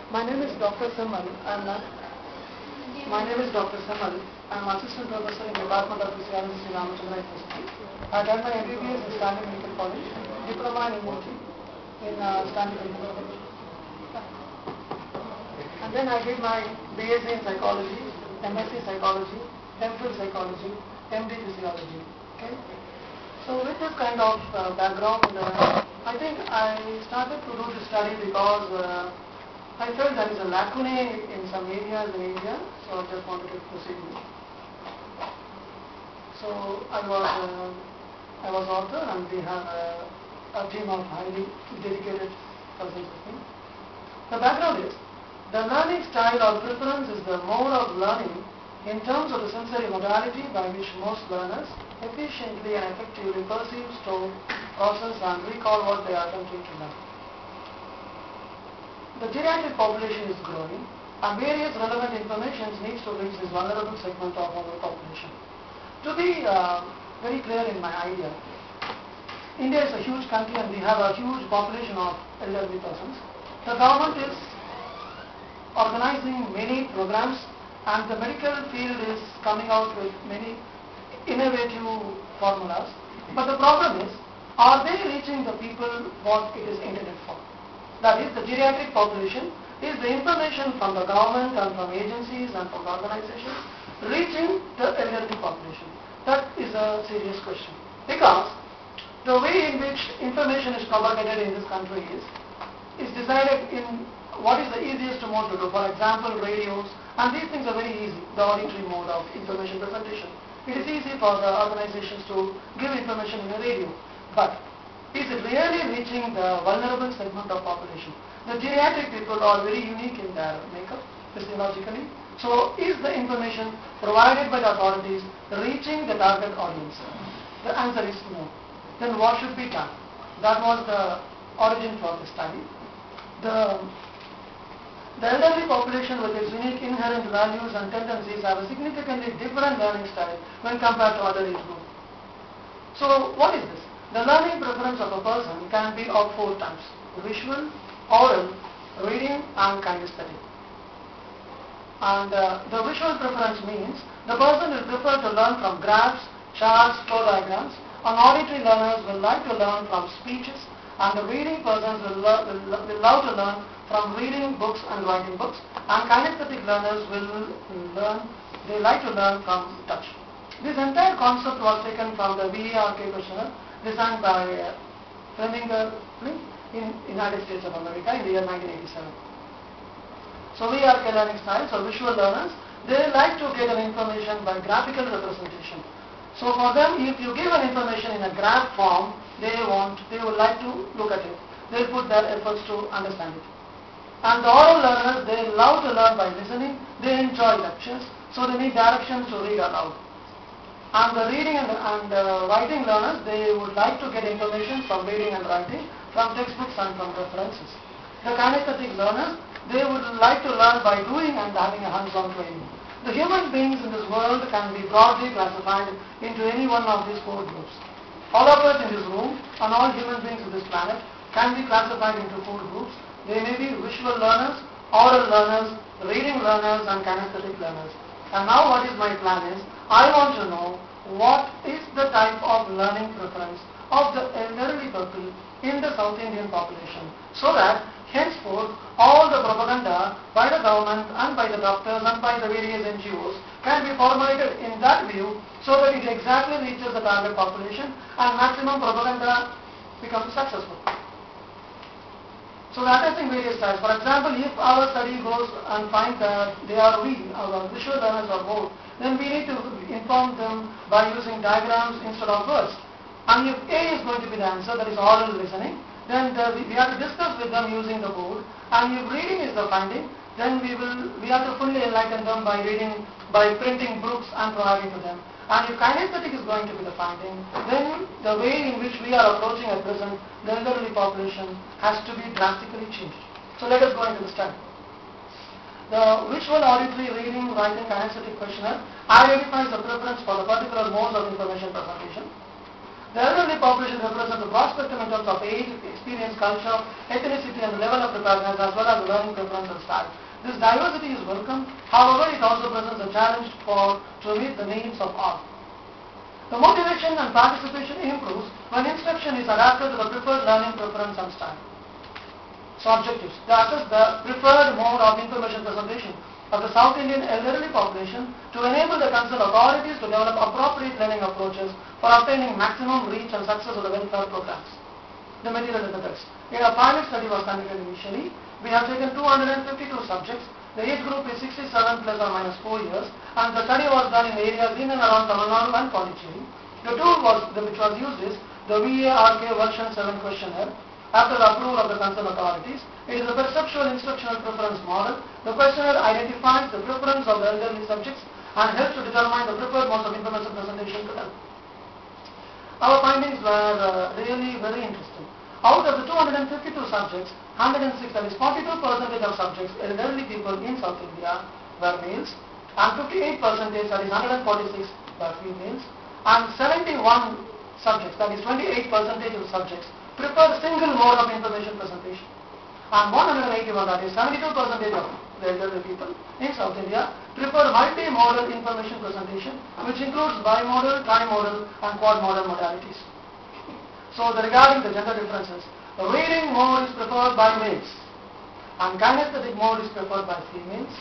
My name is Dr.M.Semmal. My name is Dr.M.Semmal. I'm assistant professor in the Department of Physiology at Ramachandra University. I done my MBBS in Stanley Medical College, diploma in MOT in Stanley Medical College. And then I did my BSc in psychology, MSc psychology, MPhil psychology, MD physiology. Okay. So with this kind of background, I think I started to do this study because I felt there is a lacunae in some areas in India, so I just wanted to proceed with it. So I was author, and we have a team of highly dedicated persons with me. The background is, the learning style or preference is the mode of learning in terms of the sensory modality by which most learners efficiently and effectively perceive, store, process and recall what they are attempting to learn. The geriatric population is growing, and various relevant information needs to reach this vulnerable segment of our population. To be very clear in my idea, India is a huge country and we have a huge population of elderly persons. The government is organizing many programs, and the medical field is coming out with many innovative formulas. But the problem is, are they reaching the people what it is intended for? That is, the geriatric population is the information from the government and from agencies and from organizations reaching the elderly population. That is a serious question, because the way in which information is propagated in this country is decided in what is the easiest mode to do. For example, radios, and these things are very easy, the auditory mode of information presentation. It is easy for the organizations to give information in a radio, but is it really reaching the vulnerable segment of population? The geriatric people are very unique in their makeup physiologically. So is the information provided by the authorities reaching the target audience? The answer is no. Then what should be done? That was the origin for the study. The elderly population with its unique inherent values and tendencies have a significantly different learning style when compared to other age groups. So what is this? The learning preference of a person can be of 4 types: visual, oral, reading and kinesthetic. And the visual preference means the person will prefer to learn from graphs, charts, flow diagrams, and auditory learners will like to learn from speeches, and the reading persons will love to learn from reading books and writing books, and kinesthetic learners they like to learn from touch. This entire concept was taken from the VARK questionnaire designed by Preminger in United States of America in the year 1987. So VARK learning styles or visual learners, they like to get an information by graphical representation. So for them, if you give an information in a graph form, they would like to look at it. They will put their efforts to understand it. And the oral learners, they love to learn by listening. They enjoy lectures, so they need directions to read aloud. And the reading and writing learners, they would like to get information from reading and writing, from textbooks and from references. The kinesthetic learners, they would like to learn by doing and having a hands-on training. The human beings in this world can be broadly classified into any one of these 4 groups. All of us in this room and all human beings on this planet can be classified into 4 groups. They may be visual learners, oral learners, reading learners and kinesthetic learners. And now what is my plan is, I want to know what is the type of learning preference of the elderly people in the South Indian population, so that henceforth all the propaganda by the government and by the doctors and by the various NGOs can be formulated in that view, so that it exactly reaches the target population and maximum propaganda becomes successful. So that is in various styles. For example, if our study goes and finds that our visual learners are more, then we need to inform them by using diagrams instead of words. And if A is going to be the answer, that is oral listening, then we have to discuss with them using the board. And if reading is the finding, then we have to fully enlighten them by printing books and providing to them. And if kinesthetic is going to be the finding, then the way in which we are approaching at present the elderly population has to be drastically changed. So let us go into the study. The visual, auditory, reading, writing, kinesthetic questionnaire identifies the preference for the particular modes of information presentation. The elderly population represents the broad spectrum in terms of age, experience, culture, ethnicity, and the level of preparedness, as well as the learning preference and style. This diversity is welcome. However, it also presents a challenge to meet the needs of all. The motivation and participation improves when instruction is adapted to the preferred learning preference and style. So objectives. They assess the preferred mode of information presentation of the South Indian elderly population to enable the concerned authorities to develop appropriate learning approaches for obtaining maximum reach and success of the welfare programs. The material is the text. A pilot study was conducted initially. We have taken 252 subjects. The age group is 67 plus or minus 4 years, and the study was done in areas in and around Tamil Nadu and Pondicherry. The tool which was used is the VARK version 7 questionnaire. After the approval of the concerned authorities, it is a perceptual instructional preference model. The questionnaire identifies the preference of the elderly subjects and helps to determine the preferred modes of information presentation to them. Our findings were really very interesting. Out of the 252 subjects, 106, that is 42% of subjects, elderly people in South India, were males, and 58%, that is 146, were females, and 71 subjects, that is 28% of subjects, prefer single mode of information presentation. And 181, that is 72% of the elderly people in South India, prefer multimodal information presentation, which includes bimodal, trimodal, and quadmodal modalities. So regarding the gender differences, the reading mode is preferred by males, and kinesthetic mode is preferred by females.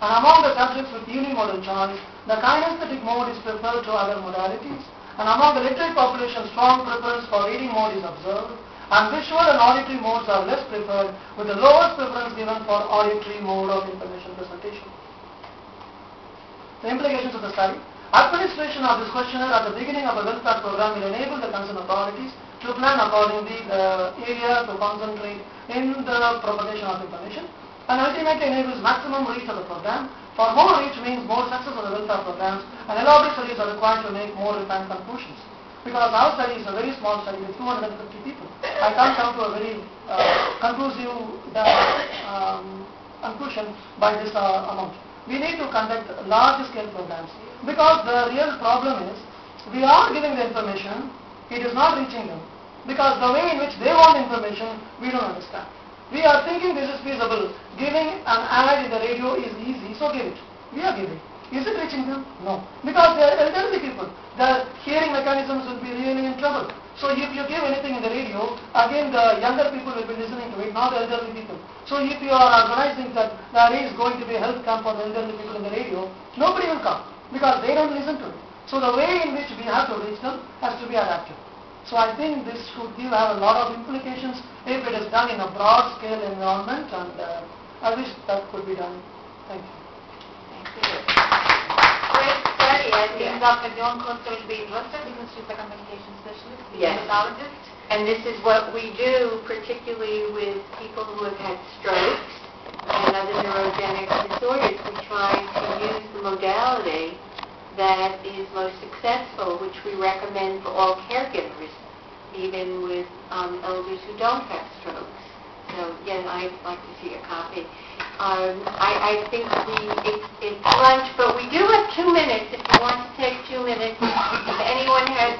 And among the subjects with unimodal choice, the kinesthetic mode is preferred to other modalities. And among the literate population, strong preference for reading mode is observed, and visual and auditory modes are less preferred, with the lowest preference given for auditory mode of information presentation. The implications of the study. Administration of this questionnaire at the beginning of a welfare program will enable the concerned authorities to plan accordingly the area to concentrate in the propagation of information, and ultimately enables maximum reach of the program. For more reach means more success of the welfare programs, and elaborate studies are required to make more refined conclusions. Because our study is a very small study with 250 people, I can't come to a very conclusive conclusion by this amount. We need to conduct large scale programs, because the real problem is we are giving the information, it is not reaching them, because the way in which they want information we don't understand. We are thinking this is feasible. Giving an ad in the radio is easy, so give it. We are giving. Is it reaching them? No. Because they are elderly people. Their hearing mechanisms will be really in trouble. So if you give anything in the radio, again the younger people will be listening to it, not the elderly people. So if you are organizing that there is going to be a health camp for the elderly people in the radio, nobody will come, because they don't listen to it. So the way in which we have to reach them has to be adapted. So I think this should have a lot of implications if it is done in a broad scale environment, and I wish that could be done. Thank you. Thank you. Great study. I think Dr. Joan Costa will be interested because she's a communication specialist, a hematologist. And this is what we do, particularly with people who have had strokes and other neurogenic disorders. We try to use the modality that is most successful, which we recommend for all caregivers, even with elders who don't have strokes. So, again, I'd like to see a copy. I think it's lunch, but we do have 2 minutes if you want to take 2 minutes. If anyone has